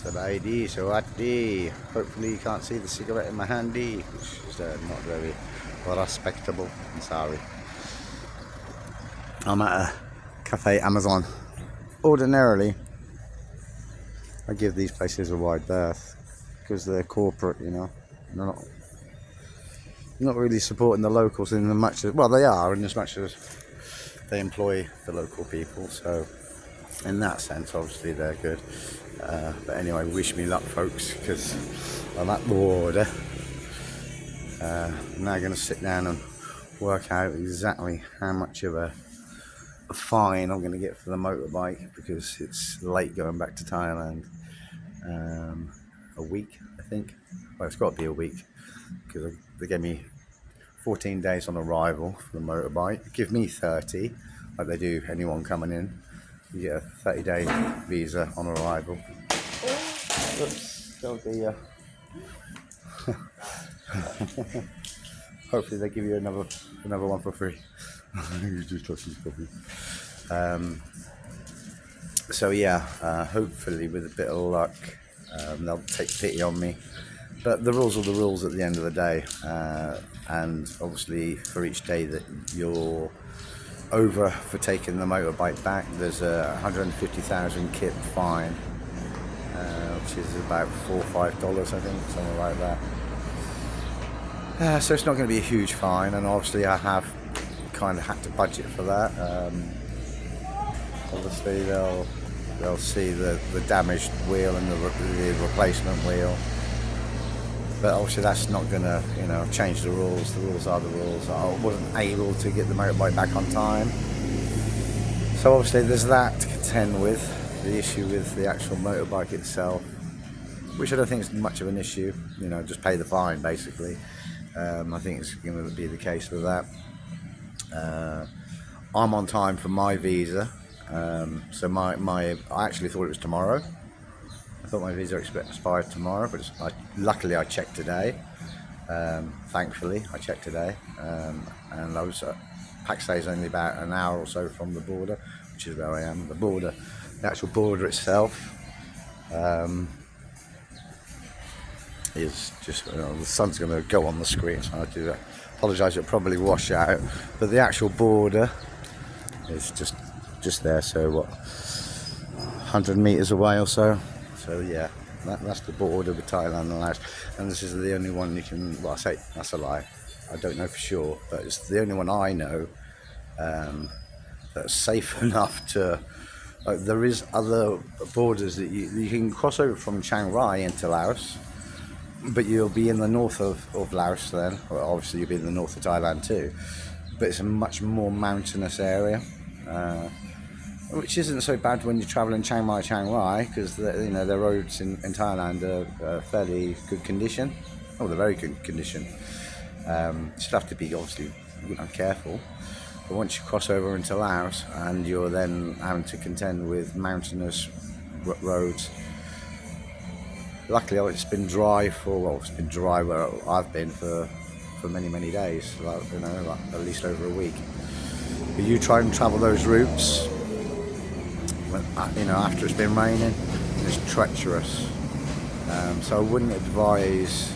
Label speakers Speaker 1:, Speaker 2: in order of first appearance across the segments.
Speaker 1: Sabaidi, Sawati. Hopefully you can't see the cigarette in my handy, which is not very respectable. I'm sorry. I'm at a cafe Amazon. Ordinarily, I give these places a wide berth because they're corporate, you know. They're not really supporting the locals in as much as, well, they are in as much as they employ the local people. So in that sense, obviously they're good. But anyway, wish me luck, folks, because I'm at the border. I'm now going to sit down and work out exactly how much of a fine I'm going to get for the motorbike, because it's late going back to Thailand. A week, I think. Well, it's got to be a week, because they gave me 14 days on arrival for the motorbike. Give me 30, like they do anyone coming in. You get a 30-day visa on arrival. Oops, don't be. Hopefully they give you another one for free. You just trust this copy. So yeah, hopefully with a bit of luck, they'll take pity on me. But the rules are the rules at the end of the day, and obviously for each day that you're over for taking the motorbike back, there's a 150,000 kip fine, which is about $4 or $5, I think, something like that. So it's not going to be a huge fine, and obviously I have kind of had to budget for that. Obviously they'll see the damaged wheel and the replacement wheel. But obviously that's not going to, you know, change the rules. The rules are the rules. I wasn't able to get the motorbike back on time. So obviously there's that to contend with. The issue with the actual motorbike itself, which I don't think is much of an issue. You know, just pay the fine, basically. I think it's going to be the case with that. I'm on time for my visa. So I actually thought it was tomorrow. I thought my visa expired tomorrow, but luckily I checked today. Thankfully, I checked today, and I was Paksay is only about an hour or so from the border, which is where I am. The actual border itself, is just, you know, the sun's going to go on the screen, so I do apologise. It'll probably wash out, but the actual border is just there. So what, 100 meters away or so. So yeah, that's the border with Thailand and Laos, and this is the only one you can, well, I say that's a lie, I don't know for sure, but it's the only one I know that's safe enough to, there is other borders that you can cross over from Chiang Rai into Laos, but you'll be in the north of Laos then. Well, obviously you'll be in the north of Thailand too, but it's a much more mountainous area. Which isn't so bad when you're travelling Chiang Rai, because the roads in Thailand are fairly good condition. Oh, they're very good condition. Just have to be obviously, you know, careful. But once you cross over into Laos, and you're then having to contend with mountainous roads. Luckily, it's been dry where I've been for many days, like at least over a week. But you try and travel those routes, after it's been raining, it's treacherous. So I wouldn't advise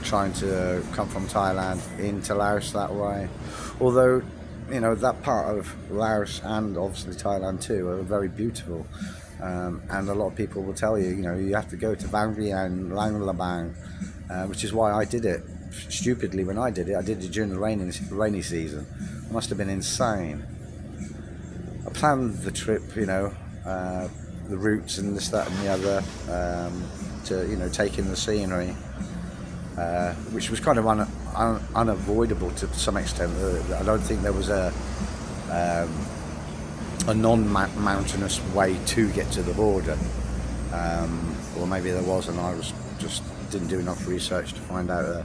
Speaker 1: trying to come from Thailand into Laos that way. Although, that part of Laos and obviously Thailand too are very beautiful. And a lot of people will tell you, you have to go to Vang Vieng, Lang Labang, which is why I did it. Stupidly, when I did it during the rainy season. It must have been insane. I planned the trip, the routes and this, that and the other, to, take in the scenery, which was kind of unavoidable to some extent. I don't think there was a non-mountainous way to get to the border, or maybe there was, and I didn't do enough research to find out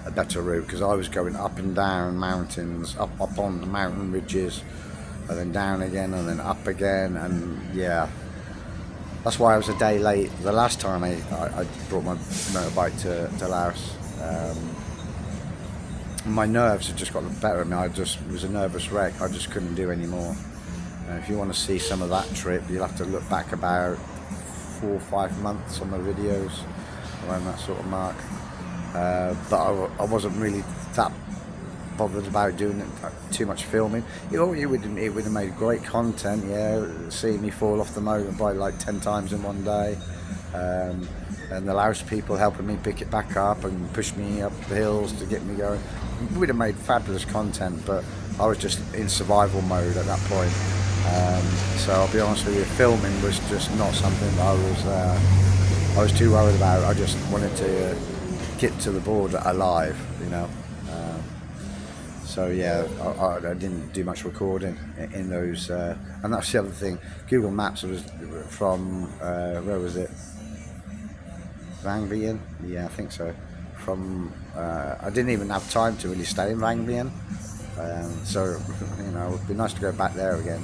Speaker 1: a better route, because I was going up and down mountains, up on the mountain ridges, and then down again, and then up again, and yeah, that's why I was a day late the last time I brought my motorbike to Laos. My nerves had just got the better of me. It was a nervous wreck. I just couldn't do any more. If you want to see some of that trip, you'll have to look back about 4 or 5 months on my videos, around that sort of mark. But I wasn't really that bothered about doing too much filming. It would have made great content, yeah, seeing me fall off the motorbike like 10 times in one day, and the Laos people helping me pick it back up and push me up the hills to get me going. It would have made fabulous content, but I was just in survival mode at that point. So I'll be honest with you, filming was just not something that I was too worried about. I just wanted to get to the border alive, you know. So yeah, I didn't do much recording in those, and that's the other thing. Google Maps was from where was it? Vang Vieng? Yeah, I think so. From I didn't even have time to really stay in Vang Vieng, so you know, it'd be nice to go back there again.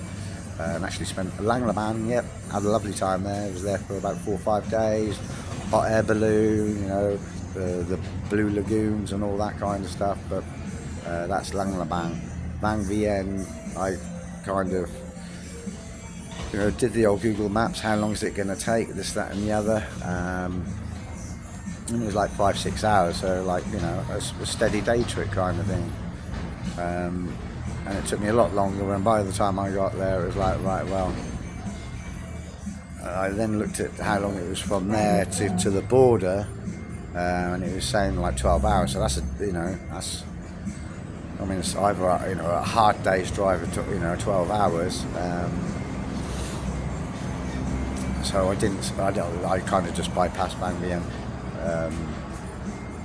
Speaker 1: And actually spent Lang Laban. Yep, had a lovely time there. I was there for about 4 or 5 days. Hot air balloon, you know, the blue lagoons and all that kind of stuff. But that's Lang Laban. Vang Vieng, I kind of, you know, did the old Google Maps. How long is it going to take? This, that, and the other. And it was like 5-6 hours. So like, you know, a steady day trip kind of thing. And it took me a lot longer, and by the time I got there it was like, right, well, I then looked at how long it was from there to the border, and it was saying like 12 hours, so that's I mean, it's either, you know, a hard day's drive, you know, 12 hours, so I kind of just bypassed Vang Vieng,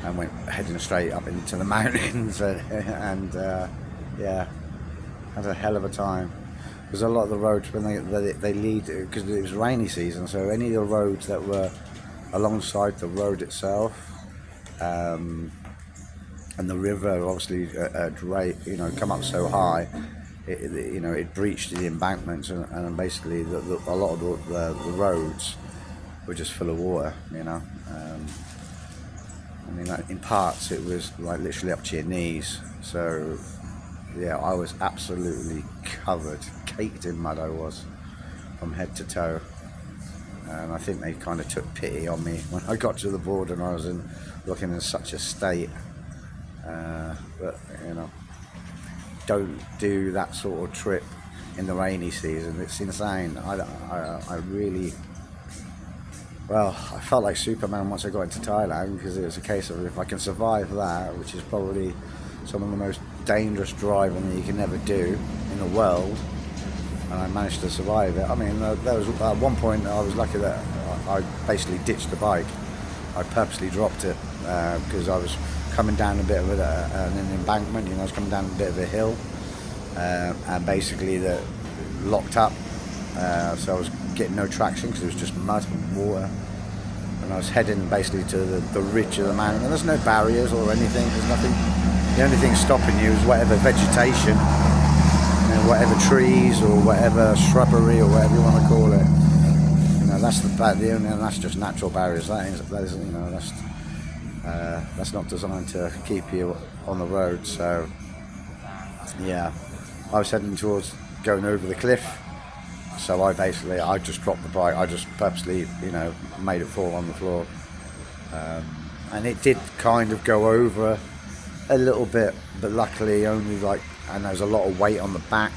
Speaker 1: and went heading straight up into the mountains, and yeah, had a hell of a time. Because a lot of the roads, when they lead, because it was rainy season, so any of the roads that were alongside the road itself, and the river obviously you know, come up so high, you know, it breached the embankments, and basically a lot of the roads were just full of water, you know. I mean, like, in parts it was like literally up to your knees, so yeah, I was absolutely covered, caked in mud. I was, from head to toe, and I think they kind of took pity on me when I got to the border and I was looking in such a state. But you know, don't do that sort of trip in the rainy season. It's insane. I really, well, I felt like Superman once I got into Thailand, because it was a case of, if I can survive that, which is probably some of the most dangerous driving that you can ever do in the world, and I managed to survive it. I mean, there was at one point I was lucky that I basically ditched the bike. I purposely dropped it because I was coming down a bit of an embankment, you know, I was coming down a bit of a hill, and basically the locked up, so I was getting no traction because it was just mud and water, and I was heading basically to the ridge of the mountain, and there's no barriers or anything, there's nothing. The only thing stopping you is whatever vegetation, you know, whatever trees or whatever shrubbery or whatever you want to call it. You know, that's and that's just natural barriers. That is, you know, that's not designed to keep you on the road. So yeah, I was heading towards going over the cliff. So I just dropped the bike. I just purposely, you know, made it fall on the floor, and it did kind of go over a little bit, but luckily only like, and there was a lot of weight on the back,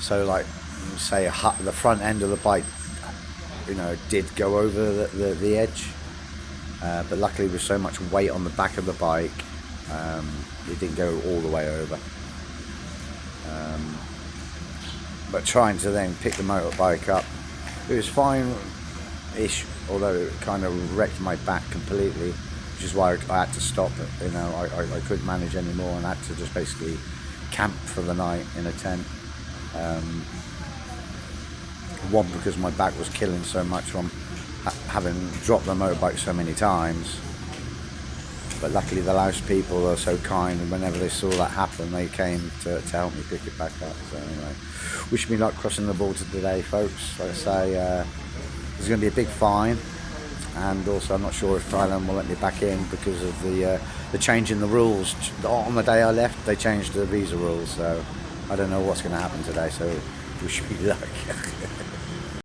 Speaker 1: so like, say the front end of the bike, you know, did go over the edge, but luckily with so much weight on the back of the bike, it didn't go all the way over. But trying to then pick the motorbike up, it was fine-ish, although it kind of wrecked my back completely, which is why I had to stop it. You know, I couldn't manage anymore, and I had to just basically camp for the night in a tent. One, because my back was killing so much from having dropped the motorbike so many times, but luckily the Laos people are so kind, and whenever they saw that happen, they came to help me pick it back up. So anyway, wish me luck crossing the border today, folks. Like I say, there's going to be a big fine, and also I'm not sure if Thailand will let me back in because of the change in the rules. On the day I left, they changed the visa rules, so I don't know what's going to happen today, so wish me luck.